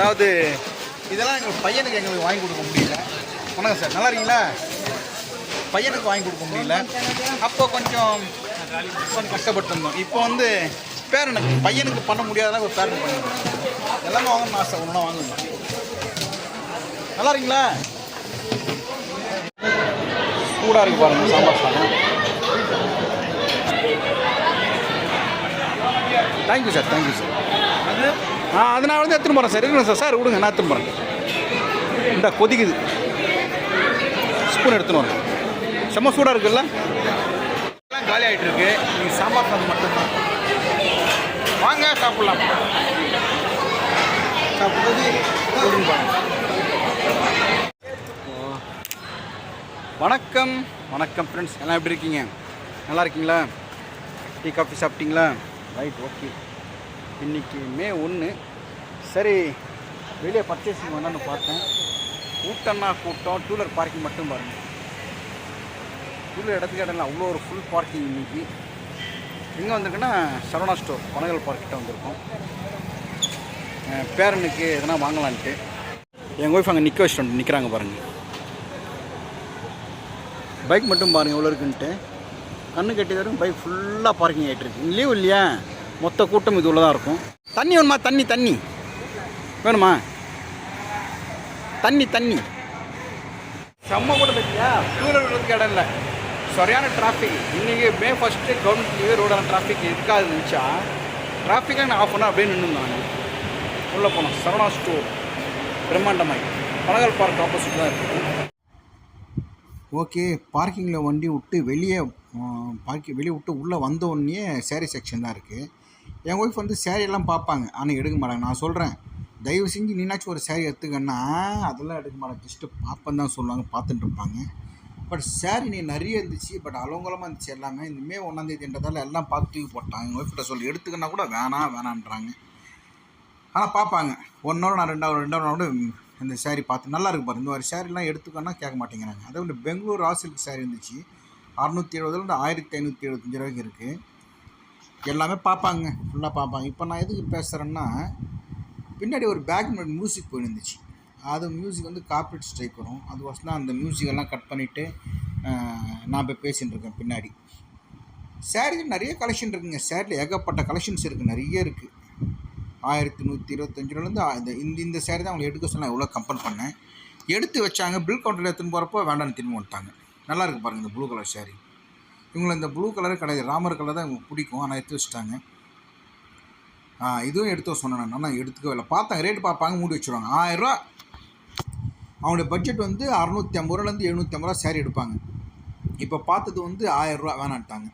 அதாவது இதெல்லாம் எங்கள் பையனுக்கு எங்களுக்கு வாங்கி கொடுக்க முடியல. வணக்கம் சார், நல்லா இருக்கீங்களா? பையனுக்கு வாங்கி கொடுக்க முடியல. அப்போ கொஞ்சம் கஷ்டப்பட்டு இருந்தோம். இப்போ வந்து பேரனுக்கு பையனுக்கு பண்ண முடியாதெல்லாம் ஒரு பேரனுக்கு பண்ணுவோம். எல்லாமே வாங்கணும்னு ஆசை, ஒன்றா வாங்கணும். நல்லா இருக்கீங்களா? சூடாக இருக்கு பாருங்கள் சாம்பார் சாதம். Thank you sir, thank you sir. அது நான் வந்து எடுத்துன்னு போகிறேன் சார். இருக்கணும் சார். சார் விடுங்க, நான் எடுத்துன்னு போகிறேன். இந்த கொதிக்குது, ஸ்பூன் எடுத்துன்னு வரேன். செம்ம சூடாக இருக்குல்ல? எல்லாம் காலி ஆகிட்டு இருக்கு. நீங்கள் சாம்பார் சாதம் மட்டும்தான். வாங்க சாப்பிட்லாம். சாப்பிட்றது வணக்கம் வணக்கம் ஃப்ரெண்ட்ஸ், எல்லாம் எப்படி இருக்கீங்க? நல்லா இருக்கீங்களா? டீ காஃபி சாப்பிட்டீங்களா? Right, okay. இன்றைக்கி மே 1. சரி, வெளியே பர்ச்சேசிங் வேணான்னு பார்த்தேன். கூட்டம்னா கூட்டம். டூ வீலர் பார்க்கிங் மட்டும் பாருங்கள். டூ வீலர் இடத்துக்கு இடம்ல அவ்வளோ ஒரு ஃபுல் பார்க்கிங். இன்றைக்கி எங்கே வந்திருக்குன்னா சரவணா ஸ்டோர் பனகல் பார்க்கிட்ட வந்திருக்கோம். பேரனுக்கு எதனா வாங்கலான்ட்டு எங்கள் ஒய்ஃப் அங்கே நிற்க வச்சுட்டு நிற்கிறாங்க பாருங்கள். பைக் மட்டும் பாருங்கள் எவ்வளோ இருக்குன்ட்டு. கண்ணு கட்டி தரும் பைக் ஃபுல்லாக பார்க்கிங் ஆகிட்டு இருக்கு. லீவ் இல்லையா? மொத்த கூட்டம் இது உள்ள தான் இருக்கும். தண்ணி வேணுமா? தண்ணி வேணுமா? தண்ணி செம்ம கூட இல்லையா? டூ வீலர் விடுறதுக்கு இடம் இல்லை. சரியான டிராஃபிக். இன்றைக்கி மே 1 கவர்மெண்ட் லீவே ரோடான டிராஃபிக் இருக்காது. இருந்துச்சா டிராஃபிக்காக நான் ஆஃப் பண்ண அப்படியே நின்றுந்தாங்க. உள்ளே போனோம். சரவணா ஸ்டோர் பிரம்மாண்டமாய் பனகல் பார்க் ஆப்போசிட் தான் இருக்குது. ஓகே, பார்க்கிங்கில் வண்டி விட்டு வெளியே விட்டு உள்ளே வந்தோடனே சேரீ செக்ஷன் தான் இருக்குது. என் ஒய்ஃப் வந்து சேரீயெல்லாம் பார்ப்பாங்க, ஆனால் எடுக்க மாட்டாங்க. நான் சொல்கிறேன், தயவு செஞ்சு நீனாச்சும் ஒரு சேரீ எடுத்துக்கன்னா அதெல்லாம் எடுக்க மாட்டாங்க. ஜஸ்ட்டு பார்ப்பேன் தான் சொல்லுவாங்க, பார்த்துட்டு இருப்பாங்க. பட் சேரீ நீ நிறைய இருந்துச்சு, பட் அலங்கோலமாக இருந்துச்சு எல்லாமே. இந்த மே 1 எல்லாம் பார்த்து தூக்கி போட்டாங்க. எங்கள் ஒய்ஃப்கிட்ட சொல்லி எடுத்துக்கன்னா கூட வேணான்றாங்க. ஆனால் பார்ப்பாங்க. 1 hour நான் 2 hour கூட இந்த சேரீ பார்த்து நல்லா இருக்கு பாருங்க. இந்த மாதிரி சேரீலாம் எடுத்துக்கன்னா கேட்க மாட்டேங்கிறாங்க. அதே வந்து பெங்களூர் ராசிலுக்கு சேரீ இருந்துச்சு. 670 1575 ரூபாய்க்கு இருக்குது. எல்லாமே பார்ப்பாங்க, ஃபுல்லாக பார்ப்பாங்க. இப்போ நான் எதுக்கு பேசுகிறேன்னா, பின்னாடி ஒரு பேக் மியூசிக் போயிருந்துச்சு. அது மியூசிக் வந்து கார்ப்பரேட் ஸ்ட்ரைக் வரும். அதுவாசம் தான் அந்த மியூசிக்கெல்லாம் கட் பண்ணிவிட்டு நான் போய் பேசிகிட்டு இருக்கேன் பின்னாடி. சேரீயில் நிறைய கலெக்ஷன் இருக்குங்க. சேரீயில் ஏகப்பட்ட கலெக்ஷன்ஸ் இருக்குது, நிறைய இருக்குது. 1125 ரூபாலேருந்து இந்த சேரீ தான் அவங்க எடுக்க சொன்னால் எவ்வளோ கம்பேர் பண்ணேன். எடுத்து வச்சாங்க. பில் கவுண்டரில் எடுத்துன்னு போகிறப்போ வேண்டான்னு திரும்பி வந்துட்டாங்க. நல்லா இருக்குது பாருங்கள் இந்த ப்ளூ கலர் சேரீ. இவங்களை இந்த ப்ளூ கலரே கிடையாது, ராமர் கலர் தான் இவங்களுக்கு பிடிக்கும். ஆனால் எடுத்து வச்சுட்டாங்க. இதுவும் எடுத்து சொன்னேன் நான் எடுத்துக்கவே இல்லை. பார்த்தாங்க, ரேட்டு பார்ப்பாங்க, மூடி வச்சுருவாங்க. 1000 ரூபா. அவங்களுடைய பட்ஜெட் வந்து 650 ரூபாலேருந்து 750 ரூபா சேரீ எடுப்பாங்க. இப்போ பார்த்தது வந்து 1000 ரூபா வேணான்ட்டாங்க.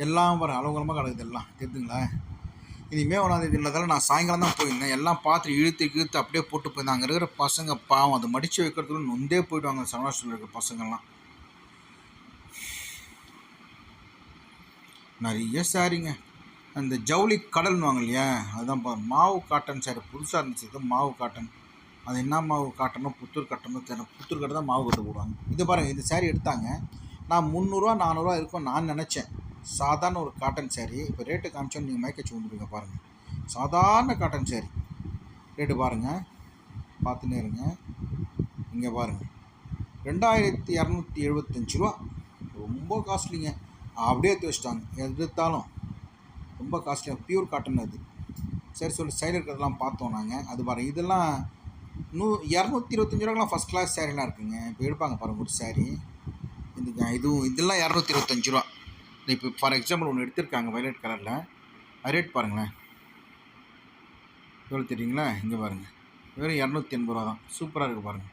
எல்லாம் வர அலங்கோலமாக கிடக்குது எல்லாம், தெரியுதுங்களா? இனிமே 1 இல்லாதால நான் சாயங்காலம் தான் போயிருந்தேன். எல்லாம் பார்த்து இழுத்து அப்படியே போட்டு போயிருந்தேன். அங்கே இருக்கிற பசங்க பாவம் அதை மடித்து வைக்கிறதுக்குள்ள நொந்தே போய்டுவாங்க. சரவணாஸ்டோரில் இருக்கிற பசங்கள்லாம் நிறைய சாரிங்க. அந்த ஜவுளி கடல்னு வாங்க இல்லையா, அதுதான் மாவு காட்டன் சாரி புதுசாக இருந்துச்சு. மாவு காட்டன், அது என்ன மாவு காட்டனோ புத்தூர் கட்டனோ தெரியல. புத்தூர் கட்டை தான் மாவு கட்டு போடுவாங்க. இது பாருங்கள், இந்த சாரீ எடுத்தாங்க. நான் 300 400 இருக்கும் நான் நினச்சேன். சாதாரண ஒரு காட்டன் சேரீ. இப்போ ரேட்டு காமிச்சோன்னு நீங்கள் மயக்கச்சு வந்துடுங்க பாருங்கள். சாதாரண காட்டன் சேரீ ரேட்டு பாருங்கள், பார்த்துன்னே இருங்க. இங்கே பாருங்கள், 2275 ரூபா. ரொம்ப காஸ்ட்லிங்க. அப்படியே எடுத்து வச்சிட்டாங்க. எடுத்தாலும் ரொம்ப காஸ்ட்லியாக பியூர் காட்டன் அது. சரி சொல்லி சைடில் இருக்கிறதெல்லாம் பார்த்தோம் நாங்கள். அது பாருங்கள், இதெல்லாம் 225 ரூபாய்க்குலாம் ஃபஸ்ட் கிளாஸ் சேரீலாம் இருக்குங்க. இப்போ எடுப்பாங்க பாருங்கள் ஒரு சேரீ. இதெல்லாம் 225 ரூபா. இப்போ ஃபார் எக்ஸாம்பிள் ஒன்று எடுத்திருக்காங்க வயலட் கலரில். ரேட் பாருங்களேன் எவ்வளோ தெரியுங்களா? இங்கே பாருங்கள், வெறும் 280 ரூபா தான். சூப்பராக இருக்குது பாருங்கள்.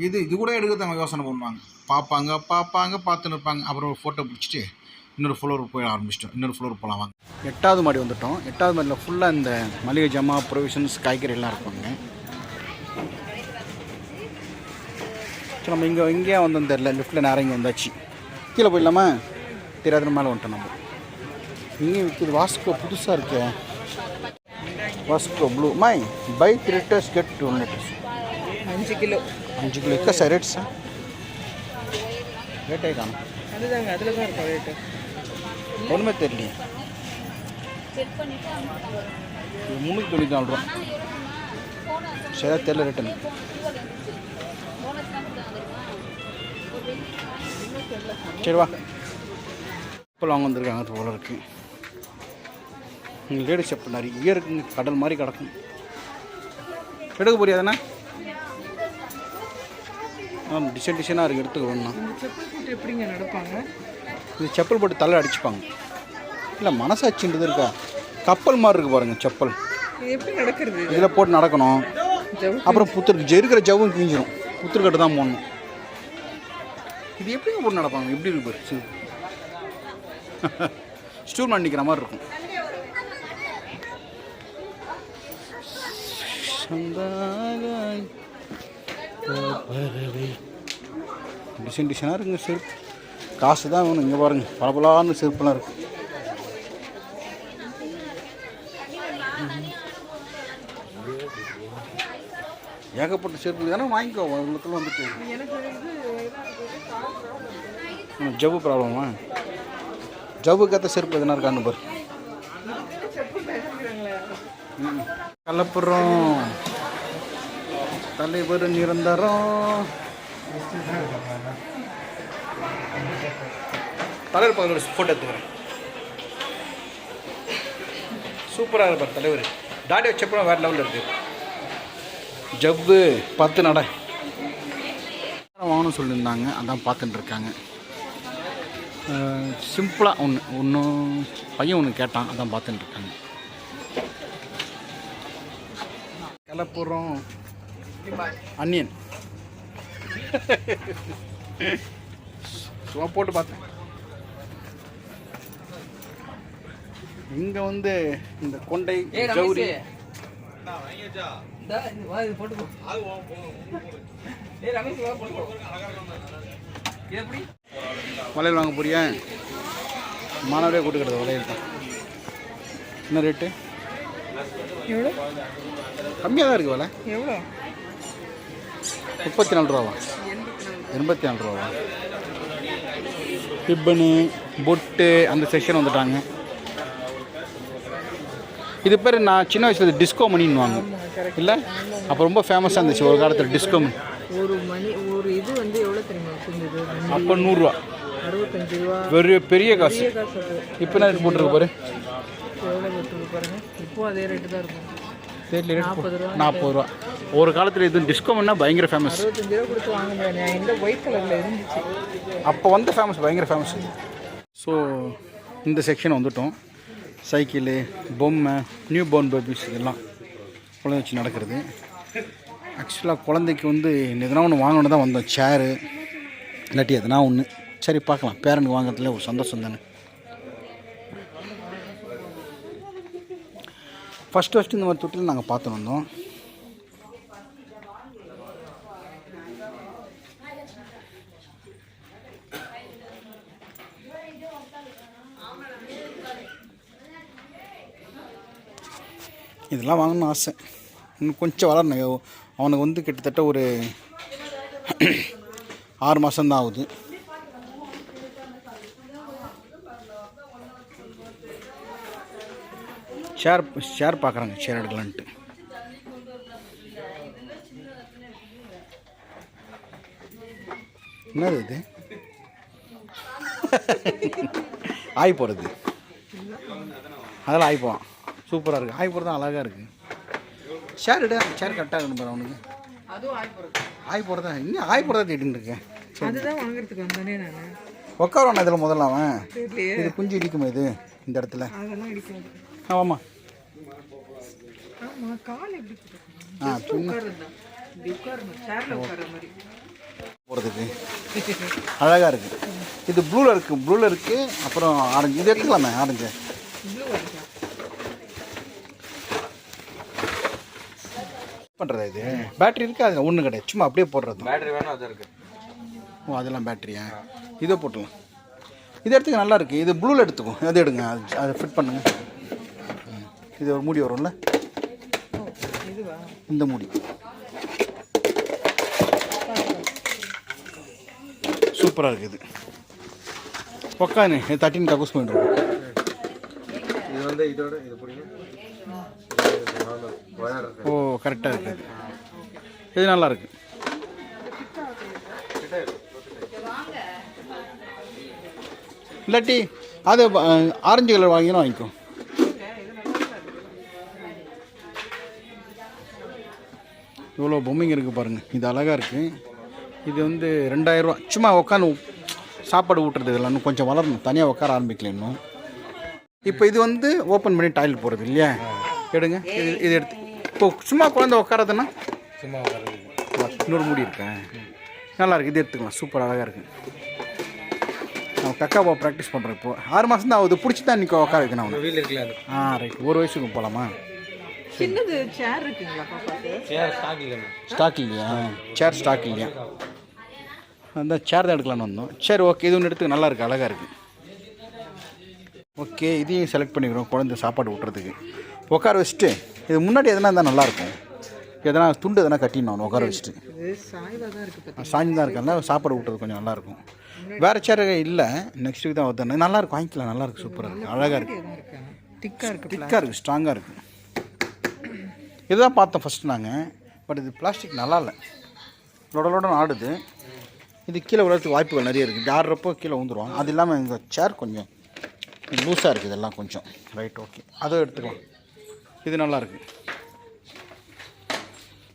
இது கூட எடுக்கிறதாங்க யோசனை பண்ணுவாங்க. பார்ப்பாங்க பார்த்துன்னு இருப்பாங்க. அப்புறம் ஒரு ஃபோட்டோ பிடிச்சிட்டு இன்னொரு ஃப்ளோர் போய் ஆரம்பிச்சிட்டோம். இன்னொரு ஃப்ளோர் போகலாம் வாங்க. 8வது மாடி வந்துவிட்டோம். 8வது மாடியில் ஃபுல்லாக இந்த மளிகை ஜாமா, ப்ரொவிஷன்ஸ், காய்கறி எல்லாம் இருப்பாங்க. சரி, நம்ம இங்கேயே வந்தோம் தெரியல. லிஃப்ட்டில் நேரம் இங்கே வந்தாச்சு. கீழே போயிடலாமா? தெரியாத மேலே வந்துட்டோம் நம்ம. இங்கேயும் விற்கிது. வாஸ்கோ புதுசாக இருக்கு. வாஸ்கோ ப்ளூ மை buy 3 liters get 2 liters. 5 kilo இருக்கா சார்? ரேட் சார் ரேட்டே காணும். அதுதாங்க, அதில் தான் இருக்கும் ரேட்டு. ஒன்றுமே தெரியலையே. 394 ரூபா. சரியா தெரியல ரேட்டுன்னு. சரி வா. செப்பல் வாங்க வந்திருக்காங்க அது போல இருக்குது. இங்கே லேடி செப்பல் நிறைய இருக்குங்க. கடல் மாதிரி கிடக்கும். எடுக்க புரியாதுண்ணா. டிசைன் டிசைனாக இருக்குது. எடுத்துக்க வேணும்ண்ணா. செப்பல் போட்டு எப்படிங்க நடப்பாங்க? இது செப்பல் போட்டு தலை அடிச்சுப்பாங்க. இல்லை மனசாட்சின்றது இருக்கா? கப்பல் மாதிரி இருக்குது பாருங்கள் செப்பல். இது எப்படி நடக்கிறது? இதில் போட்டு நடக்கணும். அப்புறம் புத்தருக்கு இருக்கிற ஜவ்வும் கிழிஞ்சிடும். புத்தர்கிட்ட தான் போடணும். இது எப்படிங்க போட்டு நடப்பாங்க? எப்படி இருக்கு பாரு. ஸ்டூல் நிற்கிற மாதிரி இருக்கும். டிசைன் டிசைனாக இருக்குங்க செருப்பு. காசு தான் வேணும். இங்கே பாருங்கள் பலபலான்னு செருப்புலாம் இருக்குது. ஏகப்பட்ட செருப்பு தானே வாங்கிக்கோ. உள்ளத்தில் வந்துட்டு ஜவ்வு ப்ராப்ளமா? ஜவ்வுக்கேற்ற செருப்பு எதுனா இருக்கான்னு பாரு. கலப்புறம் தலைவர் நிரந்தரம். தலைவர் பக்கத்தில் ஒரு ஃபோட்டோ எடுத்துக்கிறேன். சூப்பராக இருப்பார் தலைவர். தாடி வச்சப்பறம் வேறு லெவலில் இருக்குது. ஜவ்வு 10 நடை வாங்கணும்னு சொல்லியிருந்தாங்க. அதான் பார்த்துட்டு இருக்காங்க. சிம்பிளாக ஒன்றும் பையன் ஒன்று கேட்டான். அதான் பார்த்துட்டு இருக்காங்க. கலப்புறம் அன்னியன் சும்மா போட்டு பார்த்தேன். இங்கே வந்து இந்த கொண்டை ஜவுரி வளையல் வாங்க போறியா? மாணவரே கூட்டுக்கிறது வளையல் தான். என்ன ரேட்டு? எவ்வளோ? கம்மியாக தான் இருக்குது. விலை எவ்வளோ? 34 ரூபாவா? 84 ரூபாவா? ரிப்பனு பொட்டு அந்த செக்ஷன் வந்துட்டாங்க. இது பேர் நான் சின்ன வயசில் டிஸ்கோ மணின்னு இல்லை? அப்போ ரொம்ப ஃபேமஸாக இருந்துச்சு ஒரு காலத்தில் டிஸ்கோ மணி. ஒரு மணி ஒரு இது வந்து எவ்வளோ தெரியுமா? அப்போ 100 ரூபா. 65 ரூபா. பெரிய காசு. இப்போ என்ன ரேட் போட்டிருக்கு பாரு. எவ்வளோ போட்டுருக்கு பாருங்க. இப்போ அதே ரேட்டு தான் இருக்கும். ரேட்ல ரேட் 40 ரூபா. ஒரு காலத்தில் இது டிஸ்கோ மணினா பயங்கர ஃபேமஸ். 65 ரூபா கொடுத்து வாங்க முடியாது. இந்த ஒயிட் கலரில் இருந்துச்சு அப்போ வந்து ஃபேமஸ், பயங்கர ஃபேமஸ். ஸோ இந்த செக்ஷன் வந்துட்டோம். சைக்கிளு, பொம்மை, நியூ பார்ன் பேபிஸ் இதெல்லாம் குழந்தை வச்சு நடக்கிறது. ஆக்சுவலாக குழந்தைக்கு வந்து எதனா ஒன்று வாங்கணும் தான் வந்தோம். சேரு இல்லாட்டி எதனா ஒன்று. சரி பார்க்கலாம். பேரனுக்கு வாங்குறதுல ஒரு சந்தோஷம் தானே. ஃபஸ்ட்டு இந்த மாதிரி தொட்டில் நாங்கள் பார்த்து வந்தோம். இதெல்லாம் வாங்கணும்னு ஆசை. இன்னும் கொஞ்சம் வளரணும். அவனுக்கு வந்து கிட்டத்தட்ட ஒரு 6 மாதம்தான் ஆகுது. ஷேர் பார்க்குறாங்க. ஷேர் எடுக்கலான்ட்டு. என்னது இது? ஆய் போகிறது. அதெல்லாம் ஆய் போவான். சூப்பராக இருக்குது. ஆய் போகிறது தான் அழகாக இருக்குது. ஷேர் எடு. ஷேர் கரெக்டாக இருக்கணும் பாரு அவனுக்கு. ஆய் போகிறதா? இன்னும் ஆய் போகிறதா தேடின்னு இருக்கேன். அதுதான் வாங்குறதுக்கு வந்தானே நான். உட்காரணும் இதில் முதல்ல. அவன் இது குஞ்சு இடிக்குமா இது இந்த இடத்துல? அதெல்லாம் இடிக்காது. ஆமாம். ஆமாம். கால் எப்படி போகிறதுக்கு அழகாக இருக்குது. இது ப்ளூவில் இருக்குது. அப்புறம் ஆரஞ்சு. இது எடுத்துக்கலாமே ஆரஞ்சு. பண்ணுறதா இது? பேட்டரி இருக்குது. அதில் ஒன்றும் கிடையாது. சும்மா அப்படியே போடுறது. பேட்டரி வேணும். அது இருக்குது. ஓ அதெல்லாம் பேட்டரியா? இதோ போட்டுலாம். இது எடுத்துக்க நல்லா இருக்குது. இது ப்ளூவில் எடுத்துக்கும். அது எடுங்க. அதை ஃபிட் பண்ணுங்க. இது ஒரு மூடி வரும்ல, இந்த மூடி சூப்பராக இருக்குது. உக்காந்து 13 கக்கூஸ் பண்ணிட்டு இது வந்து இதோட இது பிடிக்கும். ஓ கரெக்டாக இருக்குது. இது நல்லா இருக்கு. இல்லாட்டி அது ஆரஞ்சு கலர் வாங்கினா வாங்கிக்கோ. இவ்வளோ பொம்மைங்க இருக்குது பாருங்கள். இது அழகாக இருக்குது. இது வந்து 2000 ரூபா. சும்மா உட்காந்து சாப்பாடு ஊட்டுறது. இதெல்லாம் இன்னும் கொஞ்சம் வளரணும், தனியாக உட்கார ஆரம்பிக்கல இன்னும். இப்போ இது வந்து ஓப்பன் பண்ணி டாய்லெட் போகிறது இல்லையா? எடுங்க. இது எடுத்து இப்போ சும்மா குழந்தை உட்காரதுன்னா சும்மா இன்னொரு மூடி இருக்கேன். நல்லா இருக்குது. இது எடுத்துக்கலாம். சூப்பர் அழகாக இருக்குது. நான் கக்காவை ப்ராக்டிஸ் பண்ணுறேன். இப்போ 6 மாதம் தான் ஆகுது. பிடிச்சி தான் இன்றைக்கி உட்கார வைக்கணும் அவனை. வீட்டில் இருக்கலாம். ரைட். 1 வயசுக்கு போகலாமா? சின்னது சேர் இருக்குங்களா பாப்பாக்கு? சேர் ஸ்டாக் இல்லைண்ணா. ஸ்டாக் இல்லையா? சேர் ஸ்டாக் இல்லையா? அந்த சேர் தான் எடுக்கலான்னு வந்தோம். சரி ஓகே. இது ஒன்று எடுத்து நல்லா இருக்குது, அழகாக இருக்குது. ஓகே, இதையும் செலக்ட் பண்ணிக்கிறோம் குழந்தை சாப்பாடு விட்டுறதுக்கு. உட்கார வச்சுட்டு இது முன்னாடி எதனா இருந்தால் நல்லாயிருக்கும். எதனா துண்டு எதனா கட்டிடணும் உட்கார வச்சுட்டு. இது சாய்வாக தான் இருக்குது. சாஞ்சி தான் இருக்கா, சாப்பாடு விட்டுறது கொஞ்சம் நல்லாயிருக்கும். வேறு சேர் இல்லை, நெக்ஸ்ட் வீக் தான் வருது. நல்லாயிருக்கும், வாங்கிக்கலாம். நல்லாயிருக்கு, சூப்பராக இருக்குது, அழகாக இருக்குது. திக்காக இருக்குது. திக்காக இருக்குது, ஸ்ட்ராங்காக இருக்குது. இதுதான் பார்த்தோம் ஃபஸ்ட்டு நாங்கள். பட் இது பிளாஸ்டிக் நல்லா இல்லை, லொடலோட ஆடுது. இது கீழே விழுறதுக்கு வாய்ப்புகள் நிறைய இருக்குது. ஆடுறப்போ கீழே வந்துடும். அது இல்லாமல் இந்த சேர் கொஞ்சம் லூஸாக இருக்குது. இதெல்லாம் கொஞ்சம் ரைட். ஓகே, அதுவும் எடுத்துக்கலாம். இது நல்லாயிருக்கு.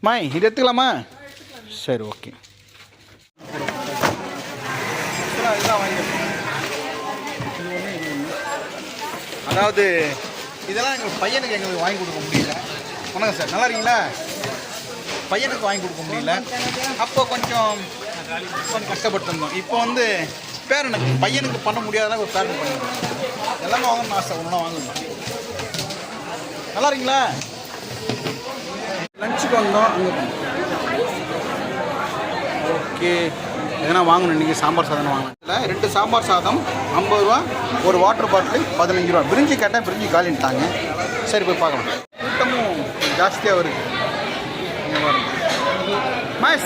மாய் இது எடுத்துக்கலாமா? சரி ஓகே. அதாவது இதெல்லாம் எங்கள் பையனுக்கு எங்களுக்கு வாங்கி கொடுக்க முடியல. வணக்கம் சார், நல்லா இருக்கீங்களா? பையனுக்கு வாங்கி கொடுக்க முடியல. அப்போ கொஞ்சம் கஷ்டப்பட்டுருந்தோம். இப்போ வந்து பேரனுக்கு பையனுக்கு பண்ண முடியாதனா ஒரு பேரனுக்கு பண்ணிடுவோம். எல்லாமே வாங்கணும்னு ஆசை, ஒன்றா வாங்கணும். நல்லா இருக்கீங்களா? லஞ்சுக்கு வந்தோம். ஓகே, எதனா வாங்கணும். இன்றைக்கி சாம்பார் சாதம் வாங்கணும். இல்லை, 2 சாம்பார் சாதம் 50 ரூபா, ஒரு வாட்டர் பாட்டில் 15 ரூபா. பிரிஞ்சி கேட்டேன், பிரிஞ்சி காலின்ட்டாங்க. சரி போய் பார்க்கலாம். கூட்டமும் ஜாஸ்தியாக வருது.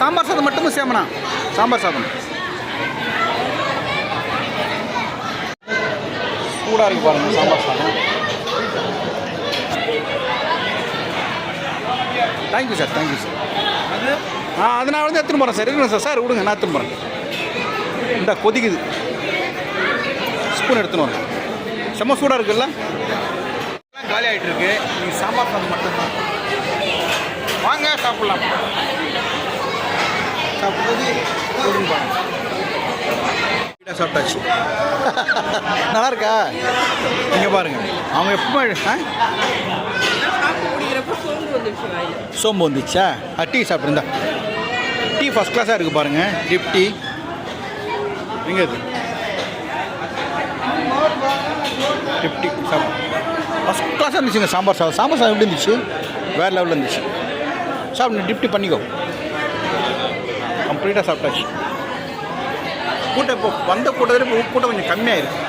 சாம்பார் சாதம் மட்டும் சேமண்ணா. சாம்பார் சாதம் சூடாக இருக்குது பாருங்கள். சாம்பார் சாதம். Thank you sir, thank you sir. அது நான் வந்து எடுத்துன்னு போகிறேன் சார். இருக்குங்க சார். சார் விடுங்க, நான் எடுத்துன்னு போகிறேன். இந்த கொதிக்குது. ஸ்பூன் எடுத்துன்னு வரேன். செம்ம சூடாக இருக்குல்ல. காலி ஆகிட்டு இருக்கு. நீங்கள் சாம்பார் சாதம் மட்டும்தான். வாங்க சாப்பிட்லாம். சாப்பிட்றது சாப்பிட்டாச்சு. நல்லா இருக்கா? நீங்கள் பாருங்கள். அவங்க எப்போ சோம்பு வந்துச்சா? டீ சாப்பிட்ருந்தா. டீ ஃபஸ்ட் கிளாஸாக இருக்குது பாருங்கள். டிப் டீ எங்கே இது? டிப் டீ சாப்பிடு. ஃபஸ்ட் கிளாஸாக இருந்துச்சுங்க சாம்பார் சாதம். சாம்பார் சாதம் எப்படி இருந்துச்சு? வேறு லெவலில் இருந்துச்சு. சாப்பிடு, டிப் டீ பண்ணிக்கோ. கம்ப்ளீட்டாக சாப்பிட்டாச்சு. கூட்டம் இப்போ வந்த கூட்டத்தில் இப்போ கூட்டம் கொஞ்சம் கம்மியாக இருக்குது.